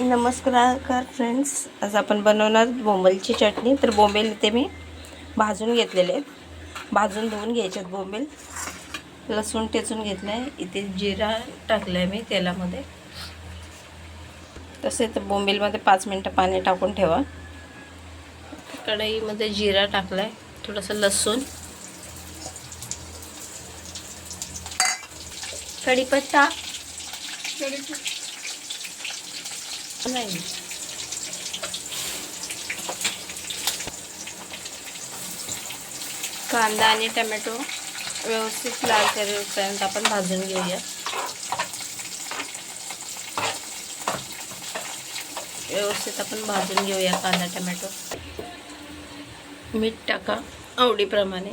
नमस्कार फ्रेंड्स, आज आपण बनवणार बोंबीलची चटणी. तर बोंबील इथे मी भाजून घेतलेले आहेत. भाजून धुवून घ्यायचे आहेत बोंबील. लसूण ठेचून घेतलं आहे. इथे जिरा टाकलं आहे मी तेलामध्ये. तसे तर बोंबीलमध्ये 5 मिनटं पाणी टाकून ठेवा. कढईमध्ये जिरा टाकला आहे, थोडंसं लसूण, कढीपत्ता नाही, कांदा आणि टोमॅटो व्यवस्थित लाल करेपर्यंत आपण भाजून घेऊया. व्यवस्थित आपण भाजून घेऊया कांदा टोमॅटो. मीठ टाका आवडीप्रमाणे.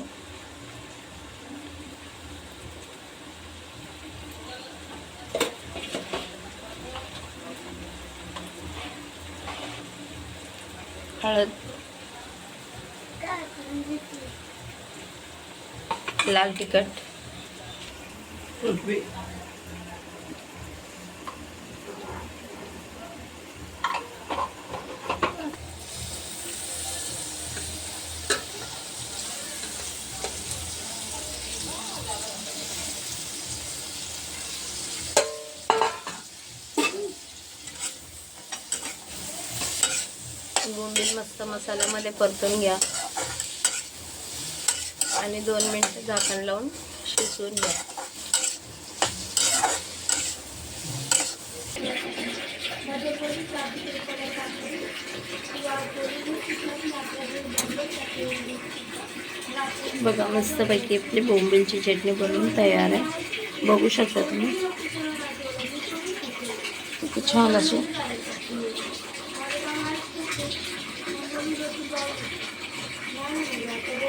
हळद, लाल तिखट, बोंबील मस्त मसाल्यामध्ये परतून घ्या आणि 2 मिनिटं झाकण लावून शिजवून घ्या. बघा, मस्तपैकी आपली बोंबीलची चटणी बनवून तयार आहे. बघू शकता तुम्ही, खूप छान अशी.